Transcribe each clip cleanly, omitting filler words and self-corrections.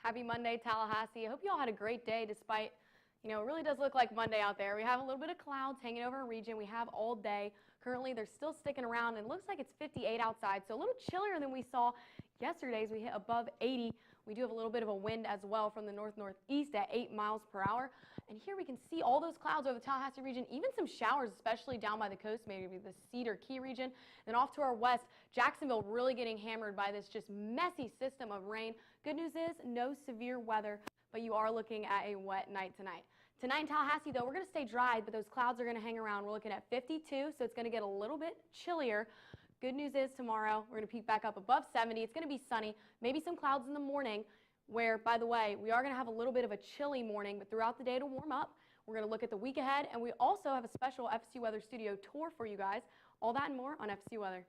Happy Monday, Tallahassee. I hope you all had a great day despite, it really does look like Monday out there. We have a little bit of clouds hanging over our region. We have all day. Currently, they're still sticking around, and it looks like it's 58 outside, so a little chillier than we saw yesterday's. We hit above 80. We do have a little bit of a wind as well from the north-northeast at 8 miles per hour. And here we can see all those clouds over the Tallahassee region, even some showers, especially down by the coast, maybe the Cedar Key region. Then off to our west, Jacksonville really getting hammered by this just messy system of rain. Good news is no severe weather, but you are looking at a wet night tonight. Tonight in Tallahassee, though, we're going to stay dry, but those clouds are going to hang around. We're looking at 52, so it's going to get a little bit chillier. Good news is tomorrow we're going to peak back up above 70. It's going to be sunny, maybe some clouds in the morning, where, by the way, we are going to have a little bit of a chilly morning, but throughout the day to warm up. We're going to look at the week ahead, and we also have a special FSU Weather Studio tour for you guys. All that and more on FSU Weather.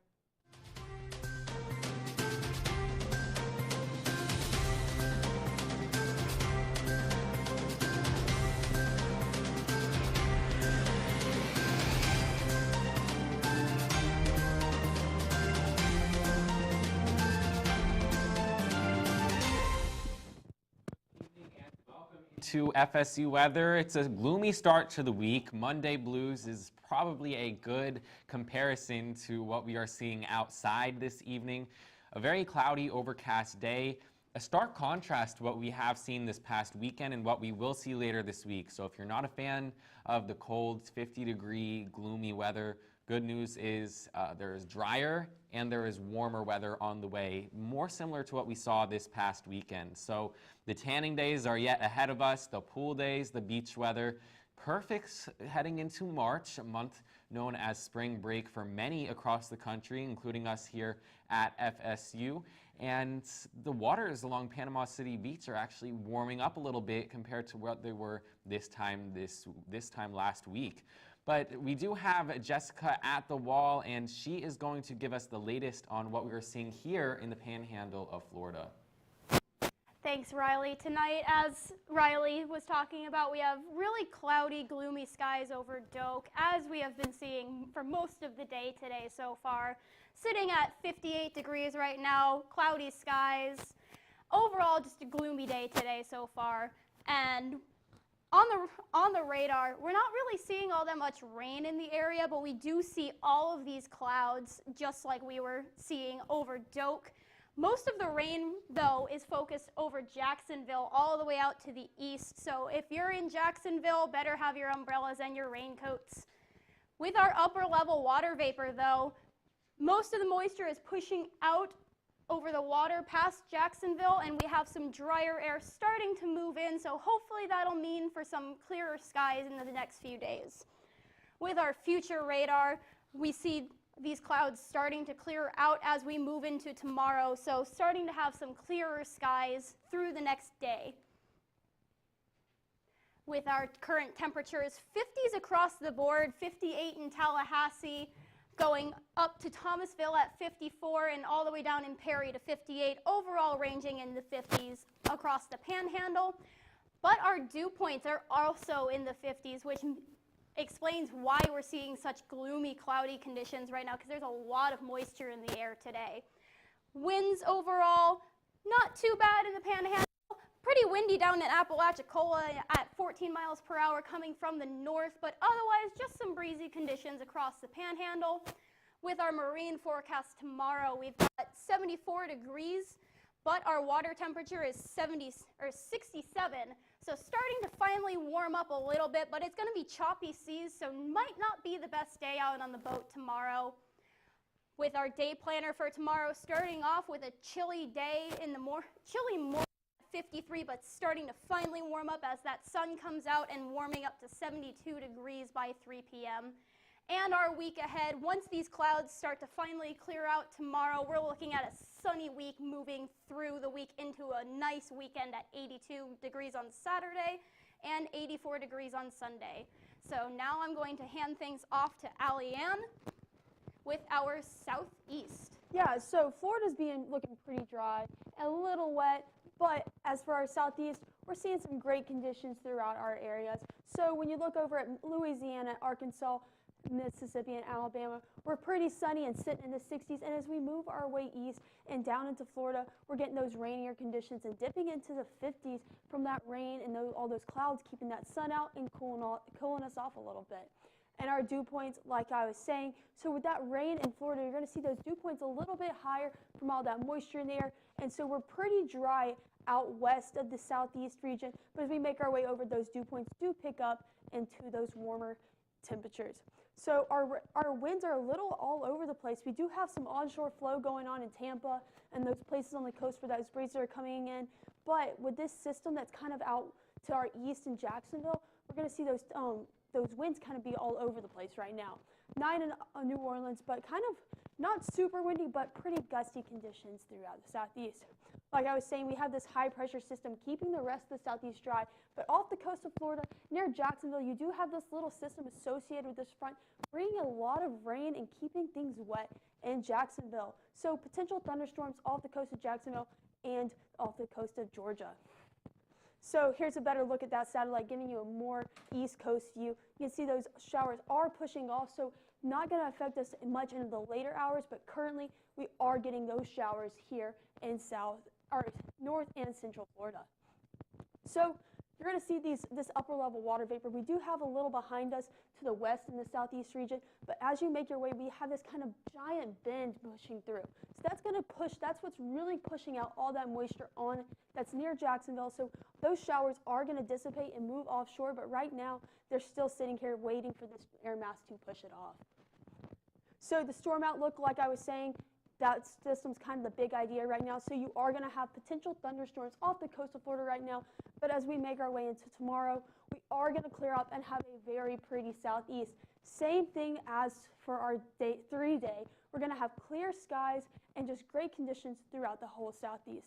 To FSU weather. It's a gloomy start to the week. Monday blues is probably a good comparison to what we are seeing outside this evening. A very cloudy, overcast day. A stark contrast to what we have seen this past weekend and what we will see later this week. So if you're not a fan of the cold 50-degree gloomy weather, good news is there is drier and there is warmer weather on the way, more similar to what we saw this past weekend. So the tanning days are yet ahead of us, the pool days, the beach weather. Perfect heading into March, a month known as spring break for many across the country, including us here at FSU. And the waters along Panama City Beach are actually warming up a little bit compared to what they were this time last week. But we do have Jessica at the wall, and she is going to give us the latest on what we are seeing here in the Panhandle of Florida. Thanks, Riley. Tonight, as Riley was talking about, we have really cloudy, gloomy skies over Doak, as we have been seeing for most of the day today so far. Sitting at 58 degrees right now, cloudy skies. Overall, just a gloomy day today so far. And on the radar, we're not really seeing all that much rain in the area, but we do see all of these clouds just like we were seeing over Doak. Most of the rain, though, is focused over Jacksonville all the way out to the east. So if you're in Jacksonville, better have your umbrellas and your raincoats. With our upper level water vapor, though, most of the moisture is pushing out over the water past Jacksonville, and we have some drier air starting to move in, so hopefully that'll mean for some clearer skies in the next few days. With our future radar, we see these clouds starting to clear out as we move into tomorrow, so starting to have some clearer skies through the next day. With our current temperatures, 50s across the board, 58 in Tallahassee, going up to Thomasville at 54 and all the way down in Perry to 58, overall ranging in the 50s across the Panhandle. But our dew points are also in the 50s, which explains why we're seeing such gloomy, cloudy conditions right now, because there's a lot of moisture in the air today. Winds overall, not too bad in the Panhandle. Pretty windy down in Apalachicola at 14 miles per hour coming from the north, but otherwise just some breezy conditions across the Panhandle. With our marine forecast tomorrow, we've got 74 degrees, but our water temperature is 67. So starting to finally warm up a little bit, but it's going to be choppy seas, so might not be the best day out on the boat tomorrow. With our day planner for tomorrow, starting off with a chilly day in the chilly morning. 53, but starting to finally warm up as that sun comes out and warming up to 72 degrees by 3 p.m. And our week ahead, once these clouds start to finally clear out tomorrow, we're looking at a sunny week moving through the week into a nice weekend at 82 degrees on Saturday and 84 degrees on Sunday. So now I'm going to hand things off to Allie-Ann with our southeast. Yeah, so Florida's looking pretty dry and a little wet. But as for our southeast, we're seeing some great conditions throughout our areas. So when you look over at Louisiana, Arkansas, Mississippi and Alabama, we're pretty sunny and sitting in the 60s. And as we move our way east and down into Florida, we're getting those rainier conditions and dipping into the 50s from that rain and all those clouds keeping that sun out and cooling us off a little bit. And our dew points, like I was saying, so with that rain in Florida, you're going to see those dew points a little bit higher from all that moisture in the air. And so we're pretty dry out west of the southeast region. But as we make our way over, those dew points do pick up into those warmer temperatures. So our winds are a little all over the place. We do have some onshore flow going on in Tampa and those places on the coast where those breezes are coming in. But with this system that's kind of out to our east in Jacksonville, we're going to see those winds kind of be all over the place right now. 9 in New Orleans, but kind of not super windy, but pretty gusty conditions throughout the southeast. Like I was saying, we have this high pressure system keeping the rest of the southeast dry, but off the coast of Florida, near Jacksonville, you do have this little system associated with this front, bringing a lot of rain and keeping things wet in Jacksonville. So potential thunderstorms off the coast of Jacksonville and off the coast of Georgia. So here's a better look at that satellite, giving you a more East Coast view. You can see those showers are pushing off, so not going to affect us much in the later hours, but currently we are getting those showers here in North and Central Florida. So you're going to see this upper level water vapor. We do have a little behind us to the west in the southeast region, but as you make your way, we have this kind of giant bend pushing through. So that's going to push, that's what's really pushing out all that moisture on that's near Jacksonville. So those showers are going to dissipate and move offshore, but right now they're still sitting here waiting for this air mass to push it off. So the storm outlook, like I was saying, that system's kind of the big idea right now. So you are going to have potential thunderstorms off the coast of Florida right now. But as we make our way into tomorrow, we are going to clear up and have a very pretty southeast. Same thing as for our day 3-day. We're going to have clear skies and just great conditions throughout the whole southeast.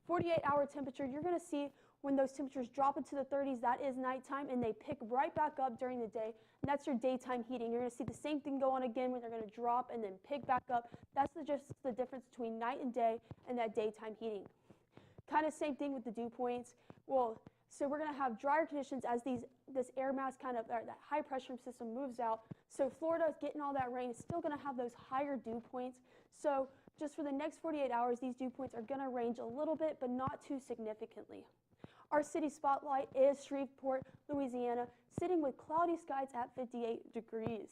48-hour temperature, you're going to see when those temperatures drop into the 30s, that is nighttime, and they pick right back up during the day. And that's your daytime heating. You're going to see the same thing go on again when they're going to drop and then pick back up. That's just the difference between night and day and that daytime heating. Kind of same thing with the dew points. Well, so we're going to have drier conditions as this air mass that high pressure system moves out. So Florida is getting all that rain. It's still going to have those higher dew points. So just for the next 48 hours, these dew points are going to range a little bit, but not too significantly. Our city spotlight is Shreveport, Louisiana, sitting with cloudy skies at 58 degrees.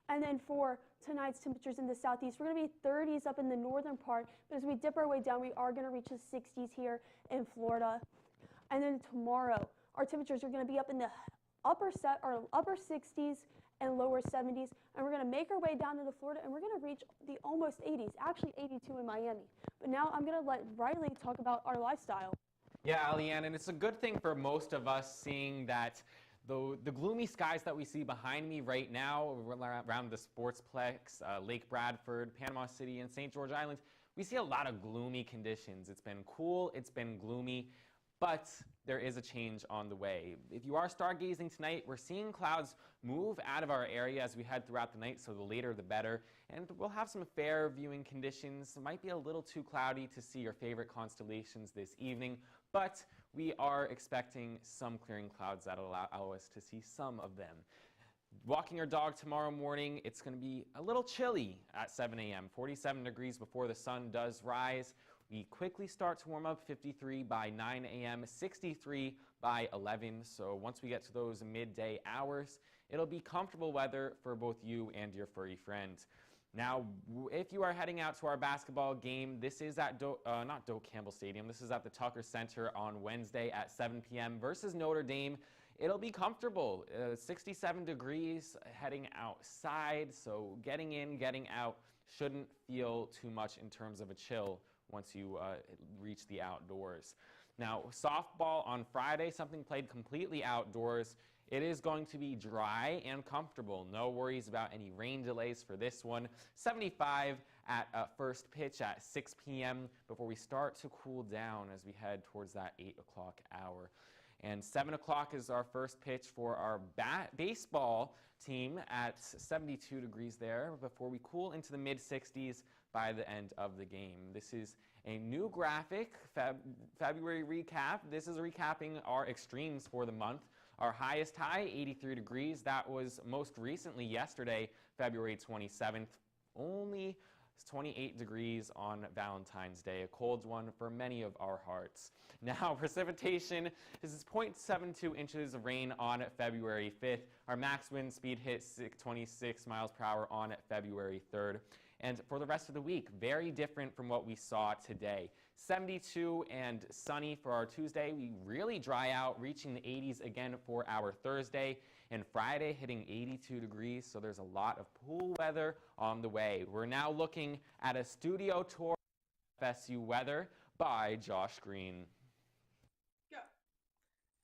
And then for tonight's temperatures in the southeast, we're going to be 30s up in the northern part, but as we dip our way down, we are going to reach the 60s here in Florida. And then tomorrow, our temperatures are going to be up in the upper 60s and lower 70s, and we're going to make our way down into Florida, and we're going to reach the almost 80s, actually 82 in Miami. But now I'm going to let Riley talk about our lifestyle. Yeah, Leanne, and it's a good thing for most of us seeing that the gloomy skies that we see behind me right now around the Sportsplex, Lake Bradford, Panama City, and St. George Islands, we see a lot of gloomy conditions. It's been cool, it's been gloomy, but there is a change on the way. If you are stargazing tonight, we're seeing clouds move out of our area as we head throughout the night, so the later the better. And we'll have some fair viewing conditions. It might be a little too cloudy to see your favorite constellations this evening, but we are expecting some clearing clouds that allow us to see some of them. Walking your dog tomorrow morning, it's going to be a little chilly at 7 a.m., 47 degrees before the sun does rise. We quickly start to warm up, 53 by 9 a.m., 63 by 11. So once we get to those midday hours, it'll be comfortable weather for both you and your furry friend. Now, if you are heading out to our basketball game, this is at not Doak Campbell Stadium. This is at the Tucker Center on Wednesday at 7 p.m. versus Notre Dame. It'll be comfortable, 67 degrees heading outside. So getting in, getting out shouldn't feel too much in terms of a chill once you reach the outdoors. Now, softball on Friday, something played completely outdoors. It is going to be dry and comfortable. No worries about any rain delays for this one. 75 at first pitch at 6 p.m. before we start to cool down as we head towards that 8 o'clock hour. And 7 o'clock is our first pitch for our baseball team at 72 degrees there before we cool into the mid-60s by the end of the game. This is a new graphic, February recap. This is recapping our extremes for the month. Our highest high, 83 degrees. That was most recently yesterday, February 27th. Only 28 degrees on Valentine's Day, a cold one for many of our hearts. Now, precipitation is 0.72 inches of rain on February 5th. Our max wind speed hit 26 miles per hour on February 3rd. And for the rest of the week, very different from what we saw today. 72 and sunny for our Tuesday. We really dry out, reaching the 80s again for our Thursday. And Friday hitting 82 degrees, so there's a lot of pool weather on the way. We're now looking at a studio tour of FSU weather by Josh Green.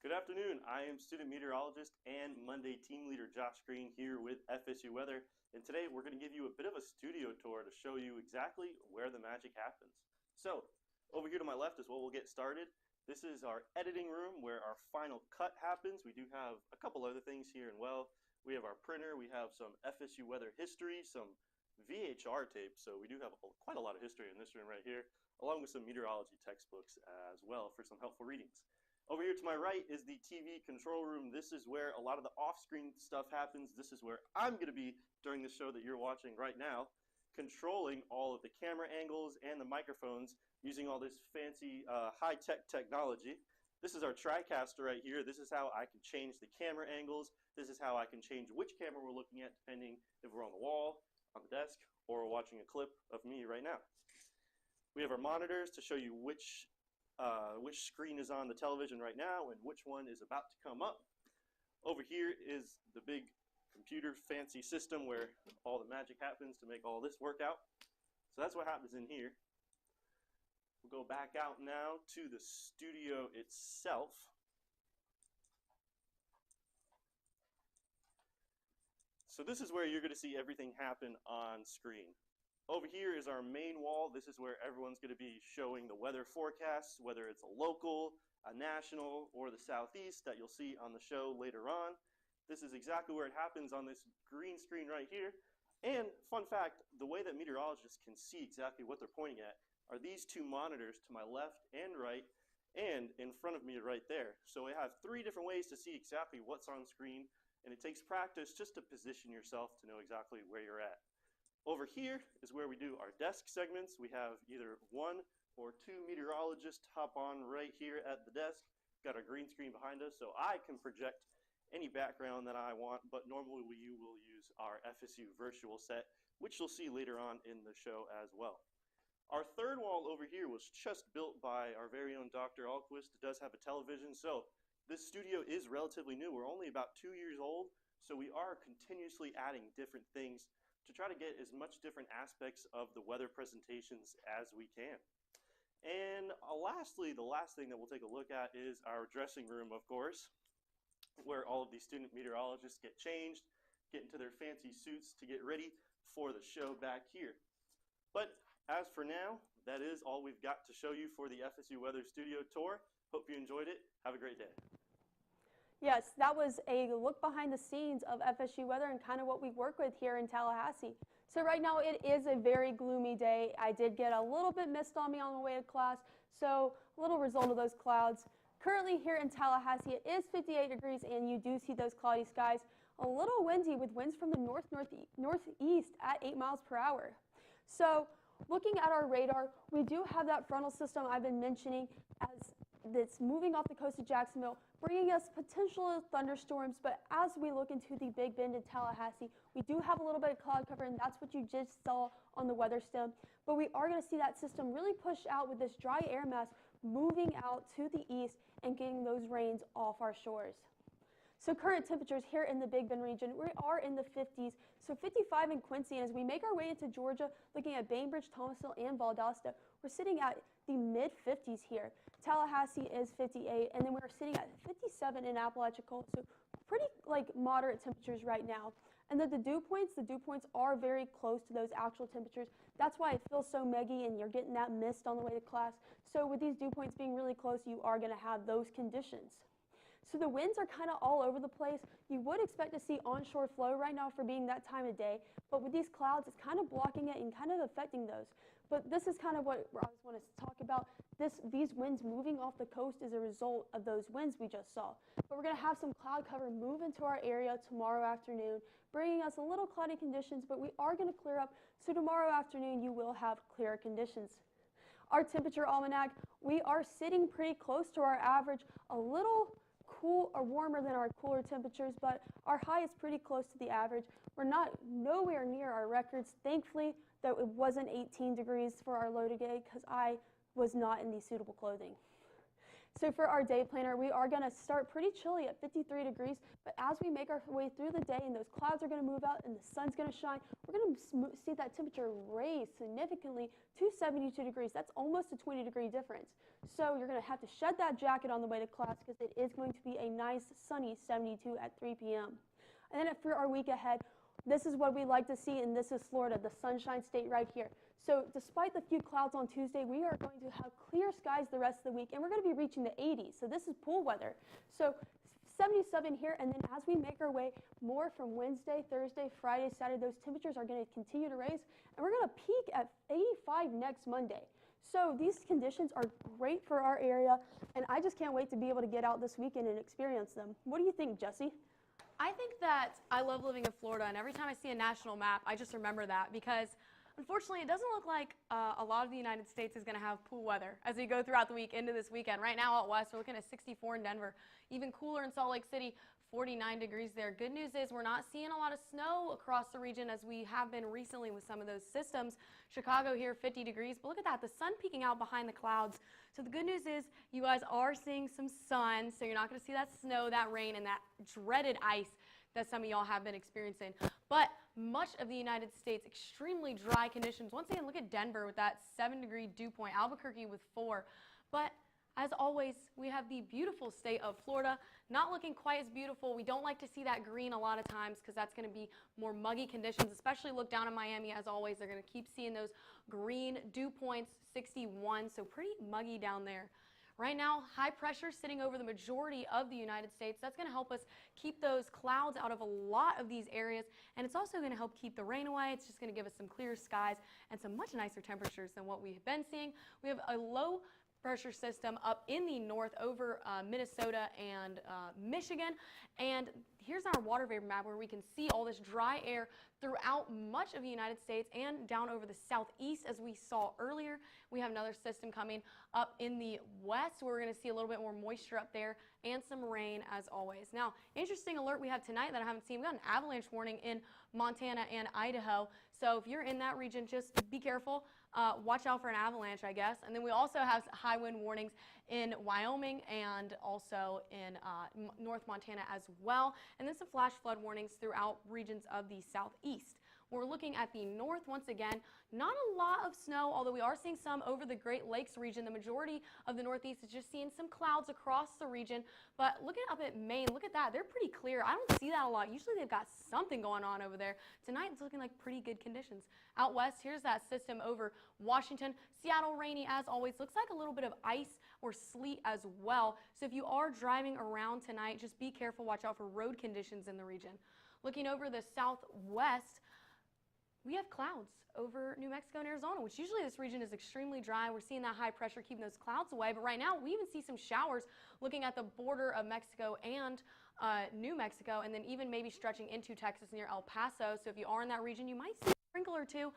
Good afternoon. I am student meteorologist and Monday team leader Josh Green here with FSU Weather. And today we're going to give you a bit of a studio tour to show you exactly where the magic happens. So over here to my left is where we'll get started. This is our editing room where our final cut happens. We do have a couple other things here and well. We have our printer. We have some FSU weather history, some VHR tapes. So we do have quite a lot of history in this room right here, along with some meteorology textbooks as well for some helpful readings. Over here to my right is the TV control room. This is where a lot of the off-screen stuff happens. This is where I'm going to be during the show that you're watching right now, controlling all of the camera angles and the microphones using all this fancy high-tech technology. This is our TriCaster right here. This is how I can change the camera angles. This is how I can change which camera we're looking at depending if we're on the wall, on the desk, or we're watching a clip of me right now. We have our monitors to show you which screen is on the television right now and which one is about to come up. Over here is the big computer fancy system where all the magic happens to make all this work out. So that's what happens in here. We'll go back out now to the studio itself. So this is where you're going to see everything happen on screen. Over here is our main wall. This is where everyone's going to be showing the weather forecasts, whether it's a local, a national, or the southeast that you'll see on the show later on. This is exactly where it happens on this green screen right here. And fun fact, the way that meteorologists can see exactly what they're pointing at are these two monitors to my left and right, and in front of me right there. So we have 3 different ways to see exactly what's on screen, and it takes practice just to position yourself to know exactly where you're at. Over here is where we do our desk segments. We have either 1 or 2 meteorologists hop on right here at the desk. Got our green screen behind us, so I can project any background that I want, but normally we will use our FSU virtual set, which you'll see later on in the show as well. Our third wall over here was just built by our very own Dr. Alquist. It does have a television, so this studio is relatively new. We're only about 2 years old, so we are continuously adding different things to try to get as much different aspects of the weather presentations as we can. And lastly, the last thing that we'll take a look at is our dressing room, of course, where all of these student meteorologists get changed, get into their fancy suits to get ready for the show back here. But as for now, that is all we've got to show you for the FSU Weather Studio Tour. Hope you enjoyed it. Have a great day. Yes, that was a look behind the scenes of FSU weather and kind of what we work with here in Tallahassee. So right now it is a very gloomy day. I did get a little bit mist on me on the way to class, so a little result of those clouds. Currently here in Tallahassee, it is 58 degrees and you do see those cloudy skies. A little windy with winds from the northeast at 8 miles per hour. So looking at our radar, we do have that frontal system I've been mentioning that's moving off the coast of Jacksonville, bringing us potential thunderstorms, but as we look into the Big Bend in Tallahassee, we do have a little bit of cloud cover, and that's what you just saw on the weather stem. But we are going to see that system really push out with this dry air mass moving out to the east and getting those rains off our shores. So current temperatures here in the Big Bend region, we are in the 50s, so 55 in Quincy, and as we make our way into Georgia, looking at Bainbridge, Thomasville, and Valdosta, we're sitting at the mid-50s here. Tallahassee is 58, and then we're sitting at 57 in Apalachicola, so pretty moderate temperatures right now. And then the dew points are very close to those actual temperatures. That's why it feels so meggy and you're getting that mist on the way to class. So with these dew points being really close, you are going to have those conditions. So the winds are kind of all over the place. You would expect to see onshore flow right now for being that time of day, but with these clouds, it's kind of blocking it and kind of affecting those. But this is kind of what I just want to talk about. These winds moving off the coast is a result of those winds we just saw. But we're going to have some cloud cover move into our area tomorrow afternoon, bringing us a little cloudy conditions, but we are going to clear up. So tomorrow afternoon, you will have clearer conditions. Our temperature almanac, we are sitting pretty close to our average, a little cool or warmer than our cooler temperatures, but our high is pretty close to the average. We're nowhere near our records. Thankfully, though it wasn't 18 degrees for our low today because I was not in the suitable clothing. So for our day planner, we are going to start pretty chilly at 53 degrees, but as we make our way through the day and those clouds are going to move out and the sun's going to shine, we're going to see that temperature raise significantly to 72 degrees. That's almost a 20-degree difference. So you're going to have to shed that jacket on the way to class because it is going to be a nice sunny 72 at 3 p.m. And then for our week ahead, this is what we like to see, and this is Florida, the Sunshine State right here. So despite the few clouds on Tuesday, we are going to have clear skies the rest of the week, and we're going to be reaching the 80s. So this is pool weather. So 77 here, and then as we make our way more from Wednesday, Thursday, Friday, Saturday, those temperatures are going to continue to raise, and we're going to peak at 85 next Monday. So these conditions are great for our area, and I just can't wait to be able to get out this weekend and experience them. What do you think, Jesse? I think that I love living in Florida, and every time I see a national map, I just remember that because unfortunately, it doesn't look like a lot of the United States is going to have pool weather as we go throughout the week into this weekend. Right now out west, we're looking at 64 in Denver, even cooler in Salt Lake City, 49 degrees there. Good news is we're not seeing a lot of snow across the region as we have been recently with some of those systems. Chicago here, 50 degrees, but look at that, the sun peeking out behind the clouds. So the good news is you guys are seeing some sun, so you're not going to see that snow, that rain, and that dreaded ice that some of y'all have been experiencing. But much of the United States, extremely dry conditions. Once again, look at Denver with that 7-degree dew point, Albuquerque with 4. But as always, we have the beautiful state of Florida, not looking quite as beautiful. We don't like to see that green a lot of times because that's going to be more muggy conditions, especially look down in Miami. As always, they're going to keep seeing those green dew points, 61, so pretty muggy down there. Right now, high pressure sitting over the majority of the United States. That's going to help us keep those clouds out of a lot of these areas, and it's also going to help keep the rain away. It's just going to give us some clear skies and some much nicer temperatures than what we've been seeing. We have a low pressure system up in the north over Minnesota and Michigan, and here's our water vapor map where we can see all this dry air throughout much of the United States and down over the southeast as we saw earlier. We have another system coming up in the west where we're going to see a little bit more moisture up there and some rain as always. Now, interesting alert we have tonight that I haven't seen. We got an avalanche warning in Montana and Idaho. So if you're in that region, just be careful. Watch out for an avalanche, I guess. And then we also have high wind warnings in Wyoming and also in North Montana as well. And then some flash flood warnings throughout regions of the southeast. We're looking at the north once again. Not a lot of snow, although we are seeing some over the Great Lakes region. The majority of the northeast is just seeing some clouds across the region. But looking up at Maine, look at that. They're pretty clear. I don't see that a lot. Usually they've got something going on over there. Tonight it's looking like pretty good conditions. Out west, here's that system over Washington. Seattle, rainy as always. Looks like a little bit of ice or sleet as well. So if you are driving around tonight, just be careful. Watch out for road conditions in the region. Looking over the southwest, we have clouds over New Mexico and Arizona, which usually this region is extremely dry. We're seeing that high pressure keeping those clouds away, but right now we even see some showers looking at the border of Mexico and New Mexico, and then even maybe stretching into Texas near El Paso. So if you are in that region, you might see a sprinkle or two,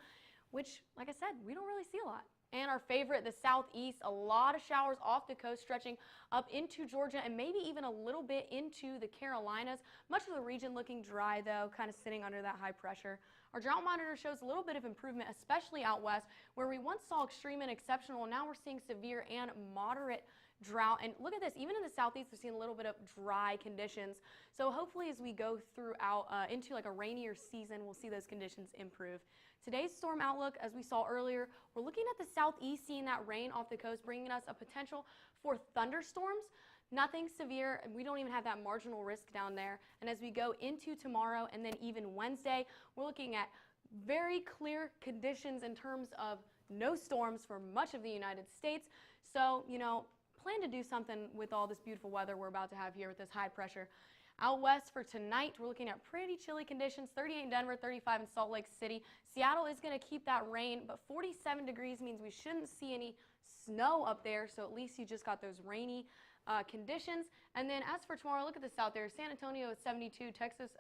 which, like I said, we don't really see a lot. And our favorite, the southeast, a lot of showers off the coast stretching up into Georgia and maybe even a little bit into the Carolinas. Much of the region looking dry, though, kind of sitting under that high pressure. Our drought monitor shows a little bit of improvement, especially out west, where we once saw extreme and exceptional, and now we're seeing severe and moderate drought. And look at this, even in the southeast, we're seeing a little bit of dry conditions. So hopefully as we go throughout into like a rainier season, we'll see those conditions improve. Today's storm outlook, as we saw earlier, we're looking at the southeast, seeing that rain off the coast, bringing us a potential for thunderstorms. Nothing severe, and we don't even have that marginal risk down there. And as we go into tomorrow and then even Wednesday, we're looking at very clear conditions in terms of no storms for much of the United States. So, you know, plan to do something with all this beautiful weather we're about to have here with this high pressure. Out west for tonight, we're looking at pretty chilly conditions, 38 in Denver, 35 in Salt Lake City. Seattle is going to keep that rain, but 47 degrees means we shouldn't see any snow up there, so at least you just got those rainy conditions. And then as for tomorrow, look at this out there. San Antonio is 72, Texas,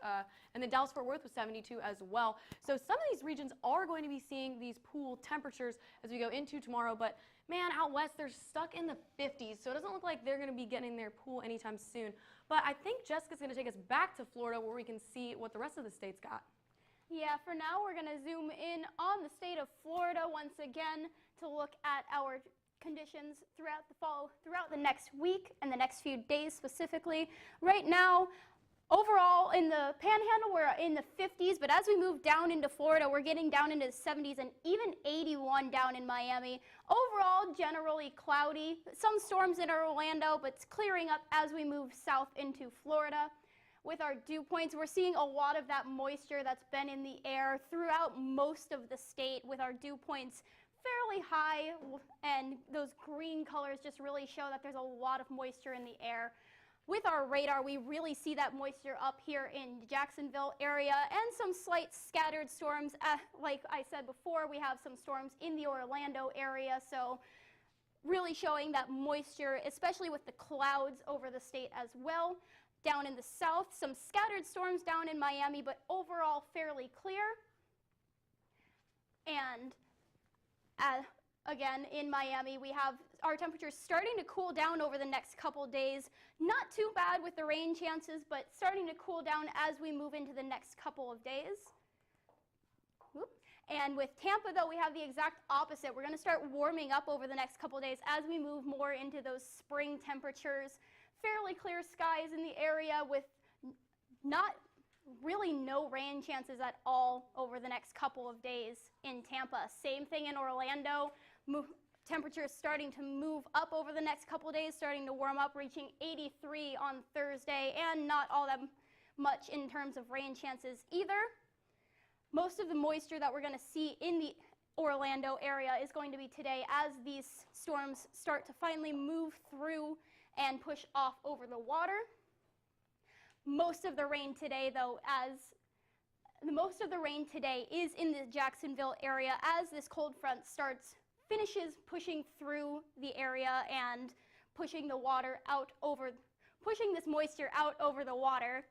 and then Dallas-Fort Worth was 72 as well. So some of these regions are going to be seeing these pool temperatures as we go into tomorrow, but man, out west, they're stuck in the 50s, so it doesn't look like they're going to be getting their pool anytime soon. But I think Jessica's going to take us back to Florida where we can see what the rest of the state's got. Yeah, for now we're going to zoom in on the state of Florida once again to look at our conditions throughout the next week and the next few days specifically. Right now, overall in the Panhandle, we're in the 50s, but as we move down into Florida, we're getting down into the 70s and even 81 down in Miami. Overall, generally cloudy. Some storms in Orlando, but it's clearing up as we move south into Florida. With our dew points, we're seeing a lot of that moisture that's been in the air throughout most of the state, with our dew points fairly high, and those green colors just really show that there's a lot of moisture in the air. With our radar, we really see that moisture up here in the Jacksonville area and some slight scattered storms. Like I said before, we have some storms in the Orlando area, so really showing that moisture, especially with the clouds over the state as well. Down in the south, some scattered storms down in Miami, but overall fairly clear. And again, in Miami, we have our temperatures starting to cool down over the next couple days. Not too bad with the rain chances, but starting to cool down as we move into the next couple of days. And with Tampa, though, we have the exact opposite. We're going to start warming up over the next couple days as we move more into those spring temperatures. Fairly clear skies in the area with really no rain chances at all over the next couple of days in Tampa. Same thing in Orlando. Temperatures starting to move up over the next couple days, starting to warm up, reaching 83 on Thursday, and not all that much in terms of rain chances either. Most of the moisture that we're going to see in the Orlando area is going to be today as these storms start to finally move through and push off over the water. Most of the rain today, though, is in the Jacksonville area as this cold front finishes pushing through the area and pushing this moisture out over the water.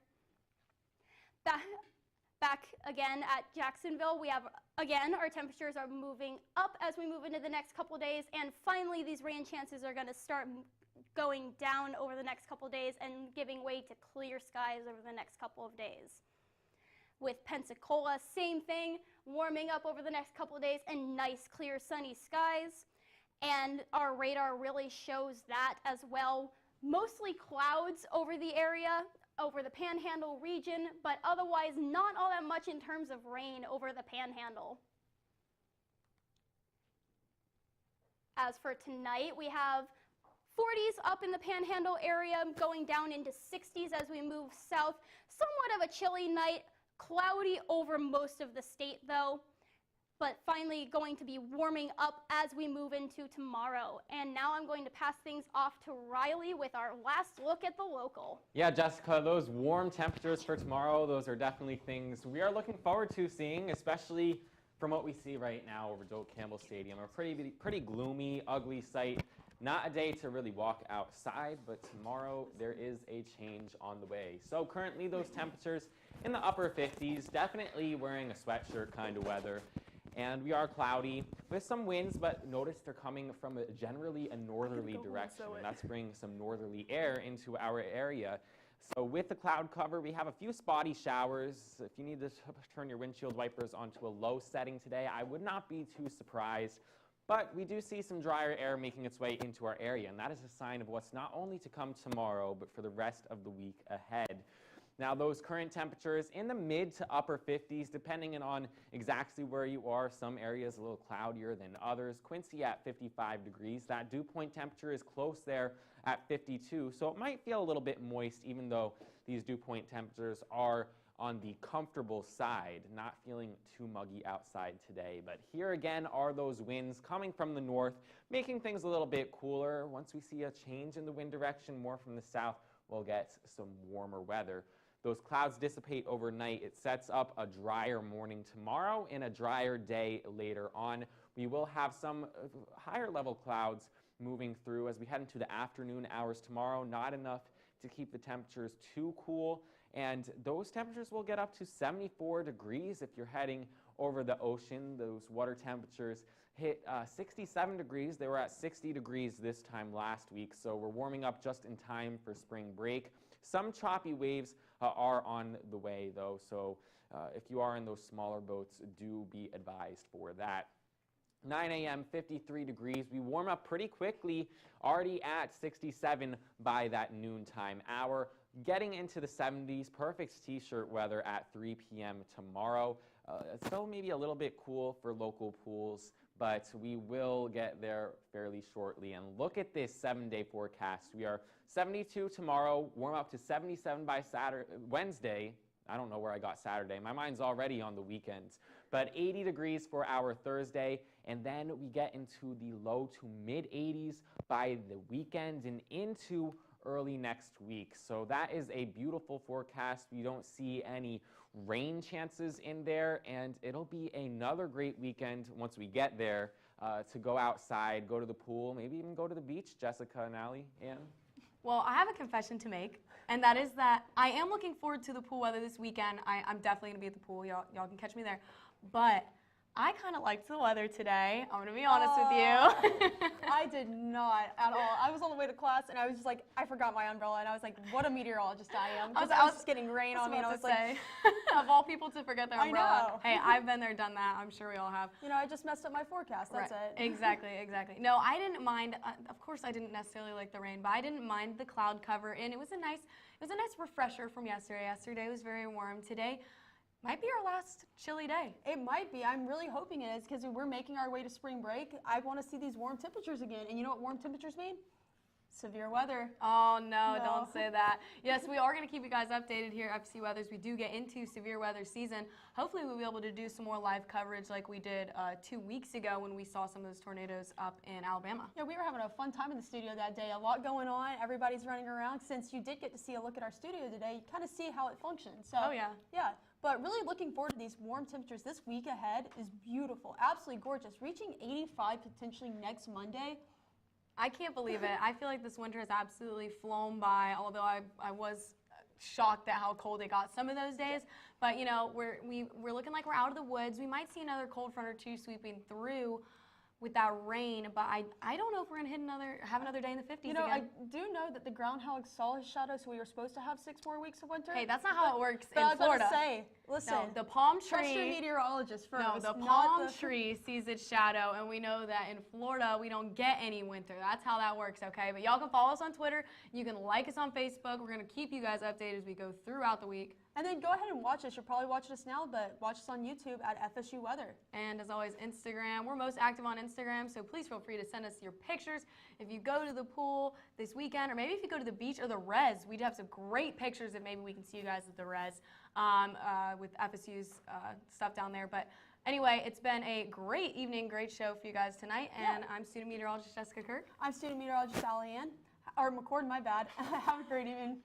Back again at Jacksonville, we have, again, our temperatures are moving up as we move into the next couple days, and finally these rain chances are going to start going down over the next couple days and giving way to clear skies over the next couple of days. With Pensacola, same thing, warming up over the next couple of days and nice, clear, sunny skies. And our radar really shows that as well. Mostly clouds over the area, over the Panhandle region, but otherwise not all that much in terms of rain over the Panhandle. As for tonight, we have 40s up in the Panhandle area, going down into 60s as we move south. Somewhat of a chilly night, cloudy over most of the state though, but finally going to be warming up as we move into tomorrow. And now I'm going to pass things off to Riley with our last look at the local. Yeah, Jessica, those warm temperatures for tomorrow, those are definitely things we are looking forward to seeing, especially from what we see right now over Doak Campbell Stadium. A pretty gloomy, ugly sight. Not a day to really walk outside, but tomorrow there is a change on the way. So currently those temperatures in the upper 50s, definitely wearing a sweatshirt kind of weather. And we are cloudy with some winds, but notice they're coming from generally a northerly direction. And that's bringing some northerly air into our area. So with the cloud cover, we have a few spotty showers. If you need to turn your windshield wipers onto a low setting today, I would not be too surprised. But we do see some drier air making its way into our area, and that is a sign of what's not only to come tomorrow, but for the rest of the week ahead. Now, those current temperatures in the mid to upper 50s, depending on exactly where you are. Some areas a little cloudier than others. Quincy at 55 degrees. That dew point temperature is close there at 52, so it might feel a little bit moist, even though these dew point temperatures are on the comfortable side, not feeling too muggy outside today. But here again are those winds coming from the north, making things a little bit cooler. Once we see a change in the wind direction more from the south, we'll get some warmer weather. those clouds dissipate overnight. It sets up a drier morning tomorrow and a drier day later on. We will have some higher level clouds moving through as we head into the afternoon hours tomorrow. Not enough to keep the temperatures too cool, and those temperatures will get up to 74 degrees if you're heading over the ocean. Those water temperatures hit 67 degrees. They were at 60 degrees this time last week, so we're warming up just in time for spring break. Some choppy waves are on the way, though, so if you are in those smaller boats, do be advised for that. 9 a.m., 53 degrees. We warm up pretty quickly, already at 67 by that noontime hour. Getting into the 70s, perfect t-shirt weather at 3 p.m. tomorrow. It's still maybe a little bit cool for local pools, but we will get there fairly shortly. And look at this 7-day forecast. We are 72 tomorrow, warm up to 77 by Wednesday. I don't know where I got Saturday. My mind's already on the weekends. But 80 degrees for our Thursday, and then we get into the low to mid 80s by the weekend and into early next week. So that is a beautiful forecast. We don't see any rain chances in there, and it'll be another great weekend once we get there to go outside, go to the pool, maybe even go to the beach. Jessica and Allie, Ann? Well, I have a confession to make, and that is that I am looking forward to the pool weather this weekend. I'm definitely going to be at the pool. Y'all can catch me there. But I kind of liked the weather today. I'm going to be honest with you. I did not at all. I was on the way to class, and I was just like, I forgot my umbrella, and I was like, what a meteorologist I am. Because I was just getting rain on me, and I was like, of all people to forget their umbrella. I know. Hey, I've been there, done that. I'm sure we all have. I just messed up my forecast. That's Right. it. Exactly. No, I didn't mind. Of course, I didn't necessarily like the rain, but I didn't mind the cloud cover, and it was a nice refresher from yesterday. Yesterday was very warm. Today might be our last chilly day. It might be. I'm really hoping it is because we're making our way to spring break. I want to see these warm temperatures again. And you know what warm temperatures mean? Severe weather. Oh, no, don't say that. Yes, we are going to keep you guys updated here at FSU Weathers. We do get into severe weather season. Hopefully, we'll be able to do some more live coverage like we did 2 weeks ago when we saw some of those tornadoes up in Alabama. Yeah, we were having a fun time in the studio that day. A lot going on. Everybody's running around. Since you did get to see a look at our studio today, you kind of see how it functions. So, oh, yeah. Yeah. But really looking forward to these warm temperatures. This week ahead is beautiful. Absolutely gorgeous. Reaching 85 potentially next Monday. I can't believe it. I feel like this winter has absolutely flown by, although I was shocked at how cold it got some of those days. But, we're looking like we're out of the woods. We might see another cold front or two sweeping through with that rain, but I don't know if we're going to have another day in the 50s again. I do know that the groundhog saw his shadow, so we were supposed to have 6 more weeks of winter. Hey, that's not how it works but in I was Florida. About to say, listen, no, the palm tree. Trust your meteorologist first. No, the palm tree sees its shadow, and we know that in Florida we don't get any winter. That's how that works, okay? But y'all can follow us on Twitter. You can like us on Facebook. We're going to keep you guys updated as we go throughout the week. And then go ahead and watch us. You're probably watching us now, but watch us on YouTube at FSU Weather. And as always, Instagram. We're most active on Instagram, so please feel free to send us your pictures. If you go to the pool this weekend, or maybe if you go to the beach or the res, we do have some great pictures that maybe we can see you guys at the res with FSU's stuff down there. But anyway, it's been a great evening, great show for you guys tonight. And I'm student meteorologist Jessica Kirk. I'm student meteorologist Allie Ann, or McCord, my bad. Have a great evening.